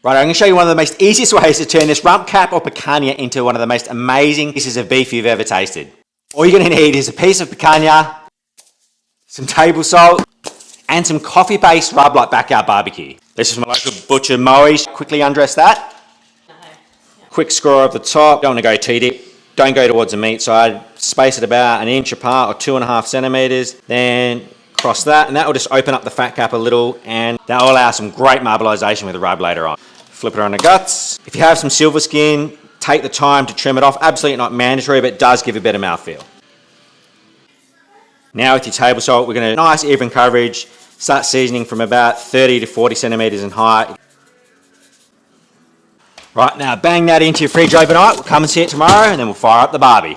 Right, I'm going to show you one of the most easiest ways to turn this rump cap or picanha into one of the most amazing pieces of beef you've ever tasted. All you're going to need is a piece of picanha, some table salt, and some coffee-based rub like Backyard Barbecue. This is my local butcher, Moe's. Quickly undress that. Quick score up the top. Don't want to go too deep. Don't go towards the meat side. Space it about 1 inch apart or 2.5 centimeters. Then cross that, and that will just open up the fat cap a little, and that will allow some great marbleization with the rub later on. Flip it on the guts. If you have some silver skin, take the time to trim it off. Absolutely not mandatory, but it does give a better mouthfeel. Now with your table salt, we're going to nice even coverage. Start seasoning from about 30 to 40 centimeters in height. Right, now bang that into your fridge overnight. We'll come and see it tomorrow, and then we'll fire up the barbie.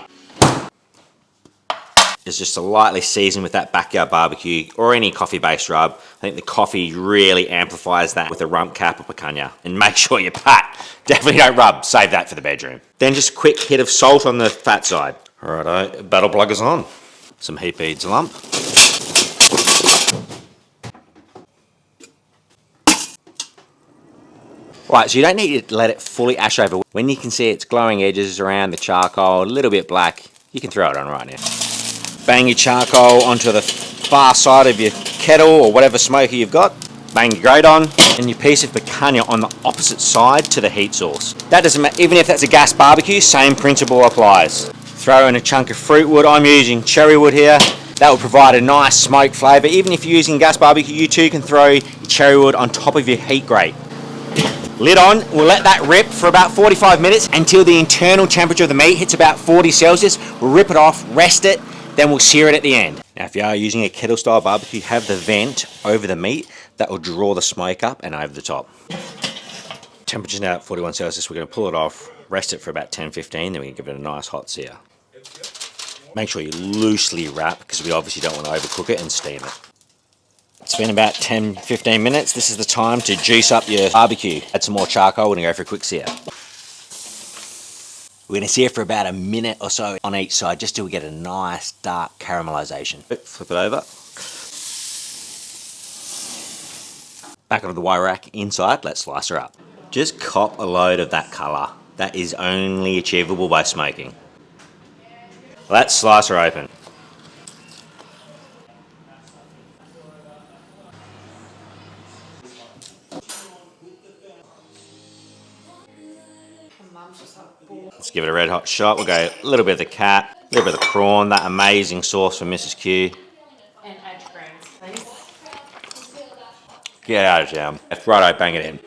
It's just a lightly seasoned with that Backyard Barbecue or any coffee-based rub. I think the coffee really amplifies that with a rump cap or picanha. And make sure you pat. Definitely don't rub. Save that for the bedroom. Then just a quick hit of salt on the fat side. Righto, battle plug is on. Some heat beads lump. Right, so you don't need to let it fully ash over. When you can see its glowing edges around the charcoal, a little bit black, you can throw it on right now. Bang your charcoal onto the far side of your kettle or whatever smoker you've got. Bang your grate on, and your piece of picanha on the opposite side to the heat source. That doesn't matter, even if that's a gas barbecue, same principle applies. Throw in a chunk of fruit wood. I'm using cherry wood here. That will provide a nice smoke flavour. Even if you're using gas barbecue, you too can throw your cherry wood on top of your heat grate. Lid on, we'll let that rip for about 45 minutes until the internal temperature of the meat hits about 40 Celsius. We'll rip it off, rest it, then we'll sear it at the end. Now if you are using a kettle style barbecue, have the vent over the meat. That will draw the smoke up and over the top. Temperature's now at 41 Celsius. We're going to pull it off, rest it for about 10-15, then we can give it a nice hot sear. Make sure you loosely wrap because we obviously don't want to overcook it and steam it. It's been about 10-15 minutes. This is the time to juice up your barbecue. Add some more charcoal. We're going to go for a quick sear. We're going to sear for about a minute or so on each side just till we get a nice dark caramelization. Flip it over. Back onto the wire rack inside. Let's slice her up. Just cop a load of that colour. That is only achievable by smoking. Let's slice her open. Let's give it a red hot shot. We'll go a little bit of the cat, a little bit of the prawn, that amazing sauce from Mrs. Q. And edge grains, please. Get out of town. Righto, bang it in.